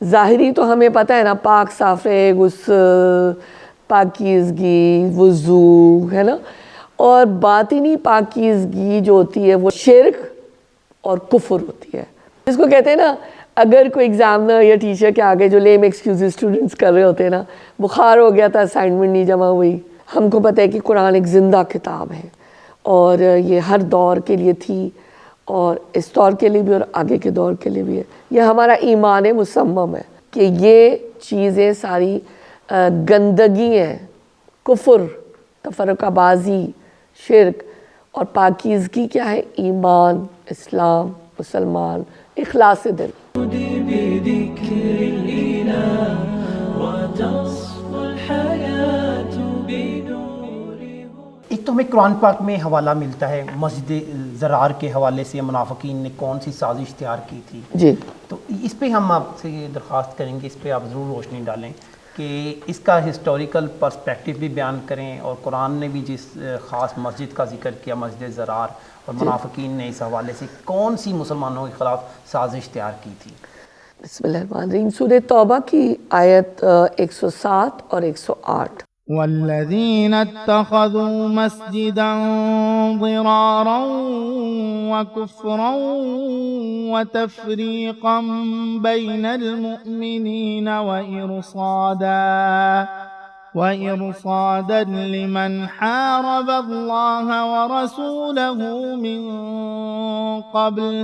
ظاہری تو ہمیں پتہ ہے نا، پاک صاف رہے، غسل، پاکیزگی، وضو، ہے نا. اور باطنی پاکیزگی جو ہوتی ہے وہ شرک اور کفر ہوتی ہے. جس کو کہتے ہیں نا، اگر کوئی ایگزامنر یا ٹیچر کے آگے جو لیم ایکسکیوز اسٹوڈنٹس کر رہے ہوتے ہیں نا، بخار ہو گیا تھا، اسائنمنٹ نہیں جمع ہوئی. ہم کو پتہ ہے کہ قرآن ایک زندہ کتاب ہے اور یہ ہر دور کے لیے تھی، اور اس دور کے لیے بھی اور آگے کے دور کے لیے بھی ہے. یہ ہمارا ایمان مصمم ہے کہ یہ چیزیں ساری گندگی ہیں. کفر، تفرقہ بازی، شرک، اور پاکیزگی کیا ہے؟ ایمان، اسلام، مسلمان، اخلاص دل. ایک تو ہمیں قرآن پاک میں حوالہ ملتا ہے مسجد زرار کے حوالے سے منافقین نے کون سی سازش تیار کی تھی. جی، تو اس پہ ہم آپ سے یہ درخواست کریں گے، اس پہ آپ ضرور روشنی ڈالیں کہ اس کا ہسٹوریکل پرسپیکٹیو بھی بیان کریں، اور قرآن نے بھی جس خاص مسجد کا ذکر کیا، مسجد زرار، اور منافقین نے اس حوالے سے کون سی مسلمانوں کے خلاف سازش تیار کی تھی. بسم اللہ الرحمن الرحیم. سورہ توبہ کی آیت 107 اور 108. والذين اتخذوا مسجدا ضرارا وكفرا وتفريقا بين المؤمنين وإرصادا لمن حارب الله ورسوله من قبل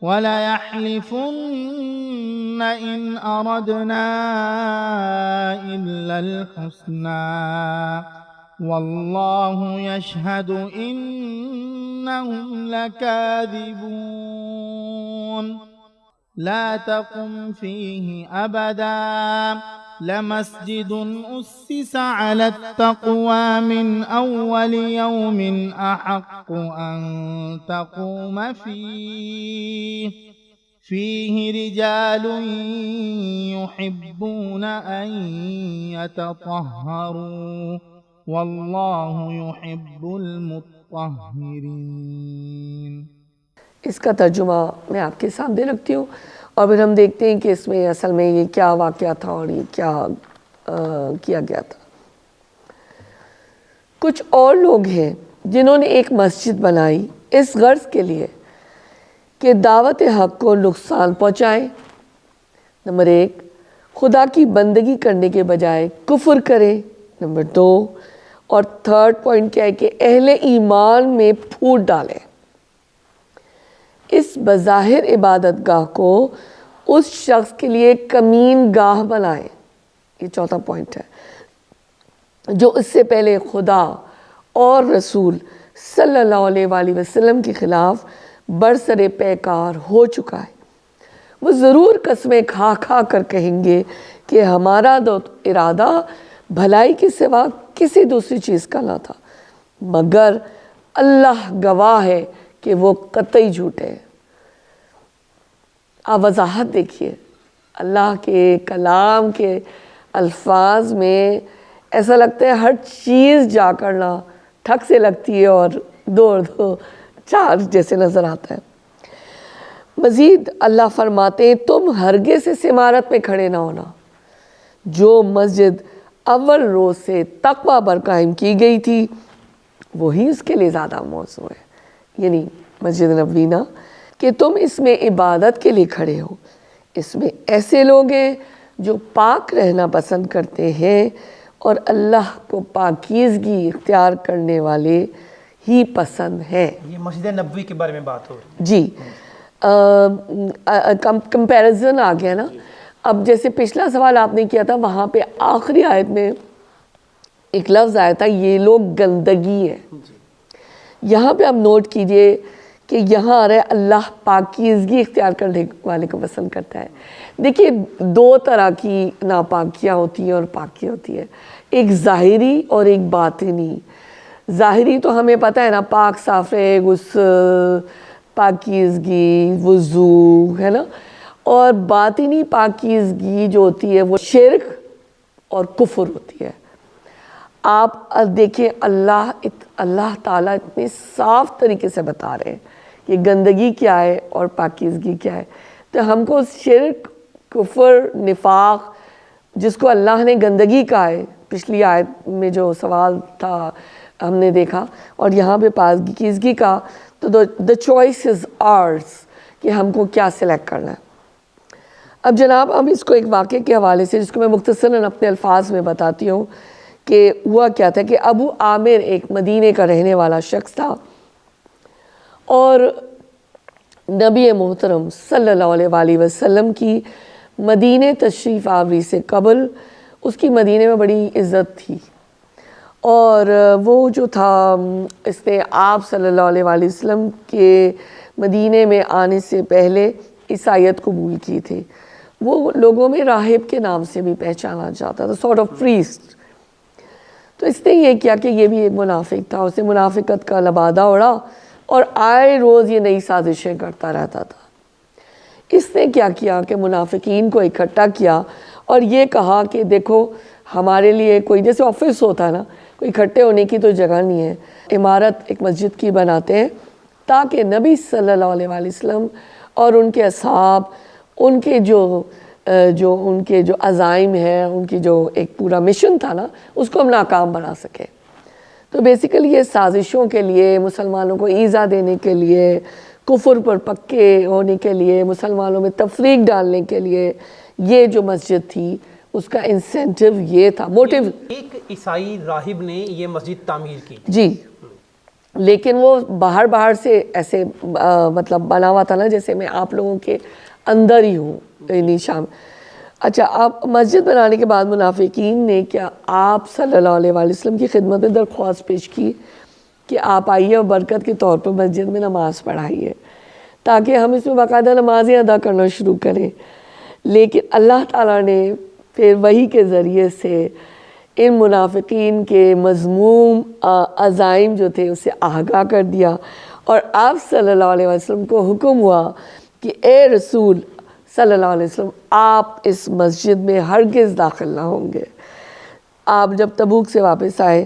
وَلَيَحْلِفُنَّ إِنْ أَرَدْنَا إِلَّا الْحُسْنَى وَاللَّهُ يَشْهَدُ إِنَّهُمْ لَكَاذِبُونَ. لا تقم فيه أبدا لمسجد أسس على التقوى من أول يوم أحق أن تقوم فيه رجال يحبون أن يتطهروا والله يحب المطهرين. اس کا ترجمہ میں آپ کے سامنے رکھتی ہوں، اور پھر ہم دیکھتے ہیں کہ اس میں اصل میں یہ کیا واقعہ تھا اور یہ کیا کیا گیا تھا. کچھ اور لوگ ہیں جنہوں نے ایک مسجد بنائی اس غرض کے لیے کہ دعوت حق کو نقصان پہنچائے. نمبر 1، خدا کی بندگی کرنے کے بجائے کفر کرے. نمبر 2، اور تھرڈ پوائنٹ کیا ہے کہ اہل ایمان میں پھوٹ ڈالے. اس بظاہر عبادت گاہ کو اس شخص کے لیے کمین گاہ بنائے. یہ چوتھا پوائنٹ ہے، جو اس سے پہلے خدا اور رسول صلی اللہ علیہ وآلہ وسلم کے خلاف برسر پیکار ہو چکا ہے. وہ ضرور قسمیں کھا کھا کر کہیں گے کہ ہمارا ارادہ بھلائی کے سوا کسی دوسری چیز کا نہ تھا، مگر اللہ گواہ ہے کہ وہ قطعی جھوٹے ہیں. آپ وضاحت دیکھیے، اللہ کے کلام کے الفاظ میں ایسا لگتا ہے ہر چیز جا کرنا ٹھک سے لگتی ہے اور دو چار جیسے نظر آتا ہے. مزید اللہ فرماتے ہیں تم ہرگز اس عمارت میں کھڑے نہ ہونا جو مسجد اول روز سے تقوی پر قائم کی گئی تھی، وہی اس کے لیے زیادہ موزوں ہے. یعنی مسجد نبوی نا، کہ تم اس میں عبادت کے لیے کھڑے ہو. اس میں ایسے لوگ ہیں جو پاک رہنا پسند کرتے ہیں اور اللہ کو پاکیزگی اختیار کرنے والے ہی پسند ہیں. یہ مسجد نبوی کے بارے میں بات ہو رہی ہے. جی، کمپیریزن آ گیا نا. اب جیسے پچھلا سوال آپ نے کیا تھا، وہاں پہ آخری آیت میں ایک لفظ آیا تھا یہ لوگ گندگی ہے. یہاں پہ آپ نوٹ کیجئے کہ یہاں آ رہا ہے اللہ پاکیزگی اختیار کرنے والے کو پسند کرتا ہے. دیکھیے، دو طرح کی ناپاکیاں ہوتی ہیں اور پاکی ہوتی ہے، ایک ظاہری اور ایک باطنی. ظاہری تو ہمیں پتہ ہے نا، پاک صاف رہے، غسل، پاکیزگی، وضو، ہے نا. اور باطنی پاکیزگی جو ہوتی ہے وہ شرک اور کفر ہوتی ہے. آپ دیکھیں اللہ تعالیٰ اتنے صاف طریقے سے بتا رہے ہیں کہ گندگی کیا ہے اور پاکیزگی کیا ہے. تو ہم کو شرک کفر نفاق جس کو اللہ نے گندگی کہا ہے، پچھلی آیت میں جو سوال تھا ہم نے دیکھا، اور یہاں پہ پاکیزگی کا، تو the choice is ours کہ ہم کو کیا سلیکٹ کرنا ہے۔ اب جناب ہم اس کو ایک واقعے کے حوالے سے، جس کو میں مختصراً اپنے الفاظ میں بتاتی ہوں کہ ہوا کیا تھا کہ ابو عامر ایک مدینے کا رہنے والا شخص تھا، اور نبی محترم صلی اللہ علیہ وآلہ وسلم کی مدینے تشریف آوری سے قبل اس کی مدینے میں بڑی عزت تھی، اور وہ جو تھا اس نے آپ صلی اللہ علیہ وآلہ وسلم کے مدینے میں آنے سے پہلے عیسائیت قبول کی تھی۔ وہ لوگوں میں راہب کے نام سے بھی پہچانا جاتا تھا، سارٹ آف پریسٹ۔ تو اس نے یہ کیا کہ یہ بھی ایک منافق تھا، اسے منافقت کا لبادہ اڑا اور آئے روز یہ نئی سازشیں کرتا رہتا تھا۔ اس نے کیا کیا کہ منافقین کو اکٹھا کیا اور یہ کہا کہ دیکھو ہمارے لیے کوئی جیسے آفس ہوتا ہے نا، کوئی اکٹھے ہونے کی تو جگہ نہیں ہے، عمارت ایک مسجد کی بناتے ہیں تاکہ نبی صلی اللہ علیہ وآلہ وسلم اور ان کے اصحاب، ان کے جو عزائم ہیں، ان کی جو ایک پورا مشن تھا نا، اس کو ہم ناکام بنا سکیں۔ تو بیسیکلی یہ سازشوں کے لیے، مسلمانوں کو ایذا دینے کے لیے، کفر پر پکے ہونے کے لیے، مسلمانوں میں تفریق ڈالنے کے لیے یہ جو مسجد تھی اس کا انسینٹیو یہ تھا، موٹیو۔ ایک عیسائی راہب نے یہ مسجد تعمیر کی جی، لیکن وہ باہر سے ایسے مطلب بنا ہوا تھا نا جیسے میں آپ لوگوں کے اندر ہی ہوں، یعنی شام۔ اچھا، آپ مسجد بنانے کے بعد منافقین نے کیا آپ صلی اللہ علیہ وآلہ وسلم کی خدمت میں درخواست پیش کی کہ آپ آئیے اور برکت کے طور پر مسجد میں نماز پڑھائیے تاکہ ہم اس میں باقاعدہ نمازیں ادا کرنا شروع کریں۔ لیکن اللہ تعالیٰ نے پھر وحی کے ذریعے سے ان منافقین کے مذموم عزائم جو تھے اسے آگاہ کر دیا، اور آپ صلی اللہ علیہ وسلم کو حکم ہوا کہ اے رسول صلی اللہ علیہ وسلم، آپ اس مسجد میں ہرگز داخل نہ ہوں گے۔ آپ جب تبوک سے واپس آئے،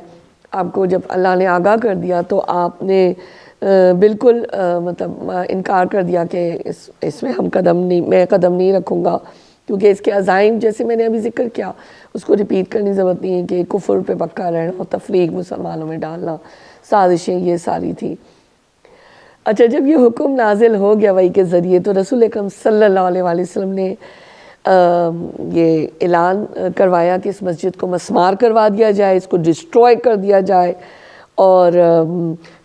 آپ کو جب اللہ نے آگاہ کر دیا تو آپ نے بالکل مطلب انکار کر دیا کہ اس میں میں قدم نہیں رکھوں گا، کیونکہ اس کے عزائم جیسے میں نے ابھی ذکر کیا اس کو ریپیٹ کرنے کی ضرورت نہیں ہے کہ کفر پہ پکا رہنا اور تفریق مسلمانوں میں ڈالنا، سازشیں یہ ساری تھی۔ اچھا، جب یہ حکم نازل ہو گیا وحی کے ذریعے تو رسول اکرم صلی اللہ علیہ وآلہ وسلم نے یہ اعلان کروایا کہ اس مسجد کو مسمار کروا دیا جائے، اس کو ڈسٹروائے کر دیا جائے، اور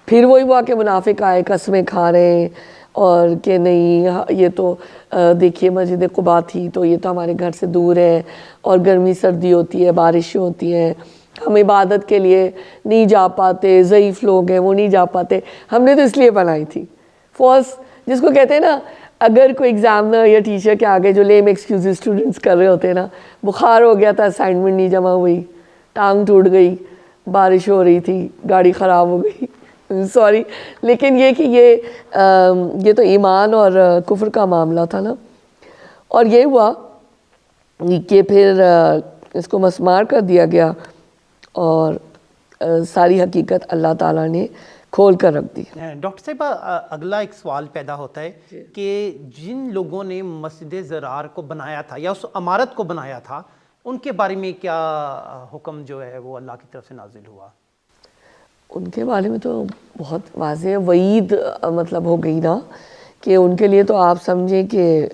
پھر وہی ہوا کہ منافق آئے قسمیں کھا رہے ہیں اور کہ نہیں یہ تو دیکھیے مسجد قباء تھی تو یہ تو ہمارے گھر سے دور ہے اور گرمی سردی ہوتی ہے، بارشیں ہوتی ہیں، ہم عبادت کے لیے نہیں جا پاتے، ضعیف لوگ ہیں وہ نہیں جا پاتے، ہم نے تو اس لیے بنائی تھی۔ فالس، جس کو کہتے ہیں نا، اگر کوئی ایگزامنر یا ٹیچر کے آگے جو لیم ایکسکیوز اسٹوڈنٹس کر رہے ہوتے ہیں نا، بخار ہو گیا تھا، اسائنمنٹ نہیں جمع ہوئی، ٹانگ ٹوٹ گئی، بارش ہو رہی تھی، گاڑی خراب ہو گئی، سوری، لیکن یہ کہ یہ تو ایمان اور کفر کا معاملہ تھا نا، اور یہ ہوا کہ پھر اس کو مسمار کر دیا گیا اور ساری حقیقت اللہ تعالیٰ نے کھول کر رکھ دی۔ ڈاکٹر صاحبہ، اگلا ایک سوال پیدا ہوتا ہے کہ جن لوگوں نے مسجد ضرار کو بنایا تھا یا اس عمارت کو بنایا تھا، ان کے بارے میں کیا حکم جو ہے وہ اللہ کی طرف سے نازل ہوا؟ ان کے بارے میں تو بہت واضح وعید مطلب ہو گئی نا، کہ ان کے لیے تو آپ سمجھیں کہ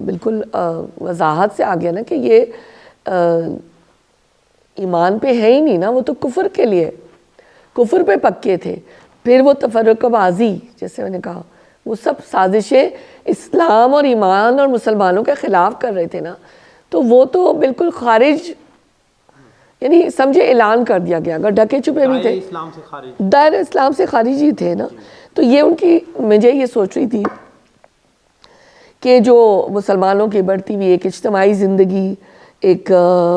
بالکل وضاحت سے آ گیا نا کہ یہ ایمان پہ ہے ہی نہیں نا، وہ تو کفر کے لیے، کفر پہ پکے تھے۔ پھر وہ تفرقہ بازی جیسے میں نے کہا، وہ سب سازشیں اسلام اور ایمان اور مسلمانوں کے خلاف کر رہے تھے نا، تو وہ تو بالکل خارج، یعنی سمجھے اعلان کر دیا گیا، اگر ڈھکے چھپے بھی تھے دائرہ اسلام سے خارج ہی تھے نا۔ تو یہ ان کی، مجھے یہ سوچ رہی تھی کہ جو مسلمانوں کی بڑھتی ہوئی ایک اجتماعی زندگی، ایک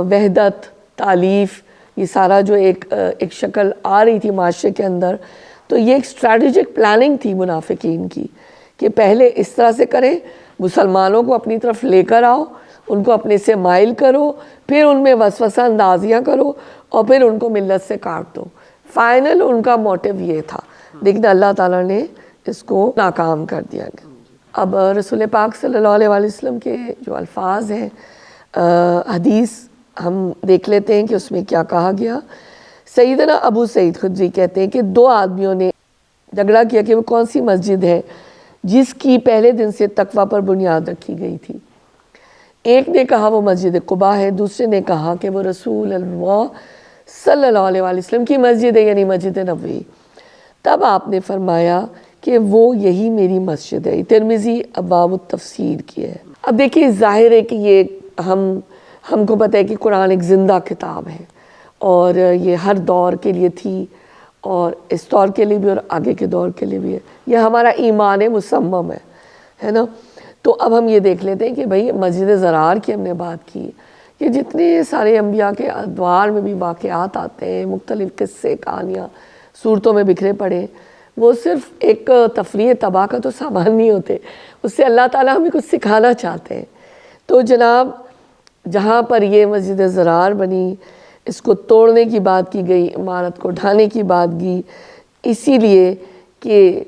وحدت، تالیف، یہ سارا جو ایک شکل آ رہی تھی معاشرے کے اندر، تو یہ ایک اسٹریٹجک پلاننگ تھی منافقین کی کہ پہلے اس طرح سے کریں، مسلمانوں کو اپنی طرف لے کر آؤ، ان کو اپنے سے مائل کرو، پھر ان میں وسوسہ اندازیاں کرو اور پھر ان کو ملت سے کاٹ دو۔ فائنل ان کا موٹیو یہ تھا، لیکن اللہ تعالیٰ نے اس کو ناکام کر دیا گیا۔ اب رسول پاک صلی اللہ علیہ وسلم کے جو الفاظ ہیں حدیث ہم دیکھ لیتے ہیں کہ اس میں کیا کہا گیا. سیدنا ابو سعید خدری کہتے ہیں کہ 2 آدمیوں نے جھگڑا کیا کہ وہ کون سی مسجد ہے جس کی پہلے دن سے تقویٰ پر بنیاد رکھی گئی تھی. ایک نے کہا وہ مسجد قباء ہے، دوسرے نے کہا کہ وہ رسول اللہ صلی اللہ علیہ وسلم کی مسجد ہے، یعنی مسجد نبوی. تب آپ نے فرمایا کہ وہ یہی میری مسجد ہے. ترمذی ابواب التفسیر کی ہے. اب دیکھیے ظاہر ہے کہ یہ ہم کو پتہ ہے کہ قرآن ایک زندہ کتاب ہے اور یہ ہر دور کے لیے تھی، اور اس دور کے لیے بھی اور آگے کے دور کے لیے بھی ہے. یہ ہمارا ایمان مصمم ہے نا. تو اب ہم یہ دیکھ لیتے ہیں کہ بھئی مسجد ضرار کی ہم نے بات کی کہ جتنے سارے انبیاء کے ادوار میں بھی واقعات آتے ہیں، مختلف قصے کہانیاں صورتوں میں بکھرے پڑے، وہ صرف ایک تفریح تباہ کا تو سامان نہیں ہوتے، اس سے اللہ تعالیٰ ہمیں کچھ سکھانا چاہتے ہیں. تو جناب جہاں پر یہ مسجد ضرار بنی، اس کو توڑنے کی بات کی گئی، عمارت کو ڈھانے کی بات کی، اسی لیے کہ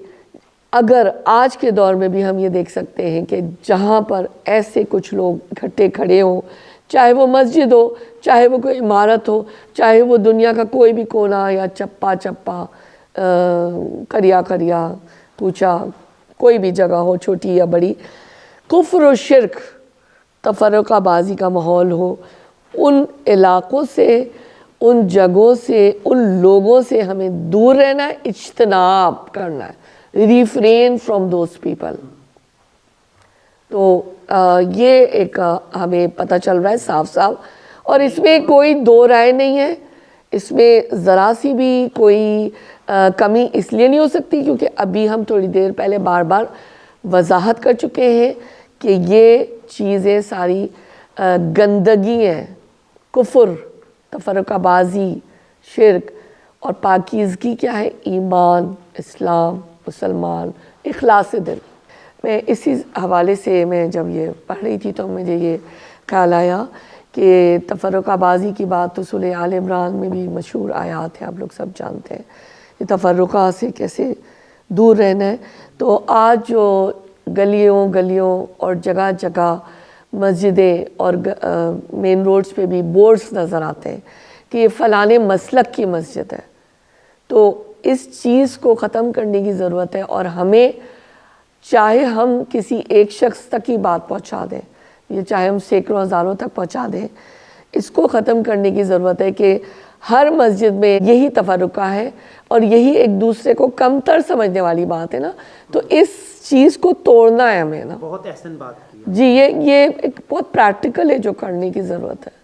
اگر آج کے دور میں بھی ہم یہ دیکھ سکتے ہیں کہ جہاں پر ایسے کچھ لوگ اکٹھے کھڑے ہوں، چاہے وہ مسجد ہو، چاہے وہ کوئی عمارت ہو، چاہے وہ دنیا کا کوئی بھی کونا یا چپا چپا کریا کریا پوچھا کوئی بھی جگہ ہو، چھوٹی یا بڑی، کفر و شرک تفرقہ بازی کا ماحول ہو، ان علاقوں سے، ان جگہوں سے، ان لوگوں سے ہمیں دور رہنا ہے، اجتناب کرنا ہے، ریفرین فرام دوز پیپل. تو یہ ایک ہمیں پتہ چل رہا ہے صاف صاف، اور اس میں کوئی دو رائے نہیں ہے، اس میں ذرا سی بھی کوئی کمی اس لیے نہیں ہو سکتی کیونکہ ابھی ہم تھوڑی دیر پہلے بار بار وضاحت کر چکے ہیں کہ یہ چیزیں ساری گندگی ہیں. کفر، تفرقہ بازی، شرک، اور پاکیزگی کیا ہے؟ ایمان، اسلام، مسلمان، اخلاص دل. میں اسی حوالے سے میں جب یہ پڑھ رہی تھی تو مجھے یہ خیال آیا کہ تفرقہ بازی کی بات تو سورہ آل عمران میں بھی مشہور آیات ہے، آپ لوگ سب جانتے ہیں کہ تفرقہ سے کیسے دور رہنا ہے. تو آج جو گلیوں اور جگہ جگہ مسجدیں اور مین روڈز پہ بھی بورڈز نظر آتے ہیں کہ یہ فلانے مسلک کی مسجد ہے. تو اس چیز کو ختم کرنے کی ضرورت ہے، اور ہمیں چاہے ہم کسی ایک شخص تک ہی بات پہنچا دیں، یہ چاہے ہم سینکڑوں ہزاروں تک پہنچا دیں، اس کو ختم کرنے کی ضرورت ہے کہ ہر مسجد میں یہی تفرقہ ہے اور یہی ایک دوسرے کو کمتر سمجھنے والی بات ہے نا. تو اس چیز کو توڑنا ہے ہمیں نا. بہت احسن بات کی. جی یہ ایک بہت پریکٹیکل ہے جو کرنے کی ضرورت ہے.